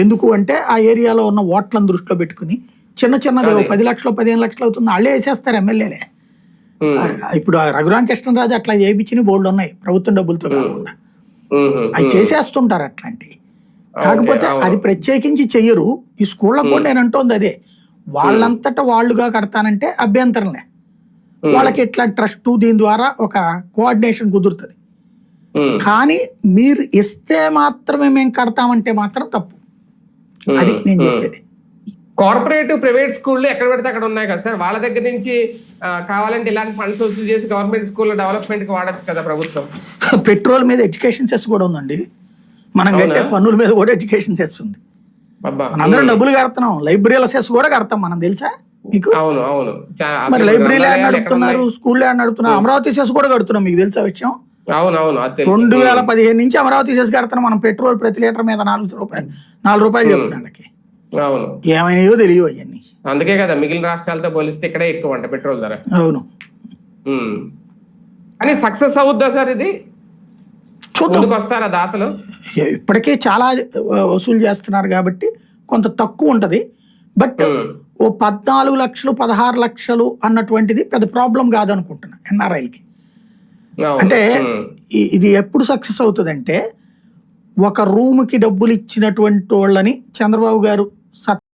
ఎందుకు అంటే ఆ ఏరియాలో ఉన్న ఓట్లను దృష్టిలో పెట్టుకుని చిన్నది 10 లక్షలు 15 లక్షలు అవుతుంది వాళ్ళే వేసేస్తారు ఎమ్మెల్యేలే. ఇప్పుడు రఘురామకృష్ణరాజు అట్లా చేయించిన బోర్డు ఉన్నాయి ప్రభుత్వం డబ్బులతో కాకుండా, అవి చేసేస్తుంటారు అట్లాంటివి. కాకపోతే అది ప్రత్యేకించి చెయ్యరు. ఈ స్కూళ్ళకు కూడా నేను అంటోంది అదే, వాళ్ళంతటా వాళ్ళుగా కడతానంటే అభ్యంతరంలే, వాళ్ళకి ఇట్లా ట్రస్ట్ దీని ద్వారా ఒక కోఆర్డినేషన్ కుదురుతుంది. కానీ మీరు ఇస్తే మాత్రమే మేము కడతామంటే మాత్రం తప్పు. అది నేను చెప్పేది. కార్పొరేట్ ప్రైవేట్ స్కూళ్ళు ఎక్కడ పెడితే అక్కడ ఉన్నాయి కదా సార్, వాళ్ళ దగ్గర నుంచి కావాలంటే ఇలాంటి ఫండ్స్ వసూలు చేసి గవర్నమెంట్ స్కూల్ డెవలప్మెంట్ కి వాడచ్చు కదా ప్రభుత్వం. పెట్రోల్ మీద ఎడ్యుకేషన్ సెస్ కూడా ఉందండి, మనం కట్టే పన్నుల మీద కూడా ఎడ్యుకేషన్ సెస్ ఉంది. మనందరం డబ్బులు కడుతున్నాం, లైబ్రరీల సెస్ కూడా కడతాం మనం, తెలుసా మీకు? మరి లైబ్రరీలు యాడ్ నడుపుతున్నారు, స్కూల్ యాడ్ నడుపుతున్నారు, అమరావతి సెస్ కూడా కడుతున్నాం, మీకు తెలుసా విషయం? 2015 నుంచి అమరావతి సెస్ కడుతున్నాం మనం. పెట్రోల్ ప్రతి లీటర్ మీద 4 రూపాయలు చెప్పడానికి ఏమైనాయో తెలియవు అవన్నీ. అందుకే కదా మిగిలిన రాష్ట్రాలతో పోలిస్తే ఇక్కడే ఎక్కువ అంట పెట్రోల్ ధర. అవును, కానీ సక్సెస్ అవుద్దా సార్ ఇది? చూద్దాం, వస్తారా దాతలు? ఇప్పటికే చాలా వసూలు చేస్తున్నారు కాబట్టి కొంత తక్కువ ఉంటది. బట్ ఓ 14 లక్షలు 16 లక్షలు అన్నటువంటిది పెద్ద ప్రాబ్లం కాదనుకుంటున్నా ఎన్ఆర్ఐలకి. అంటే ఇది ఎప్పుడు సక్సెస్ అవుతుంది అంటే, ఒక రూమ్ కి డబ్బులు ఇచ్చినటువంటి వాళ్ళని చంద్రబాబు గారు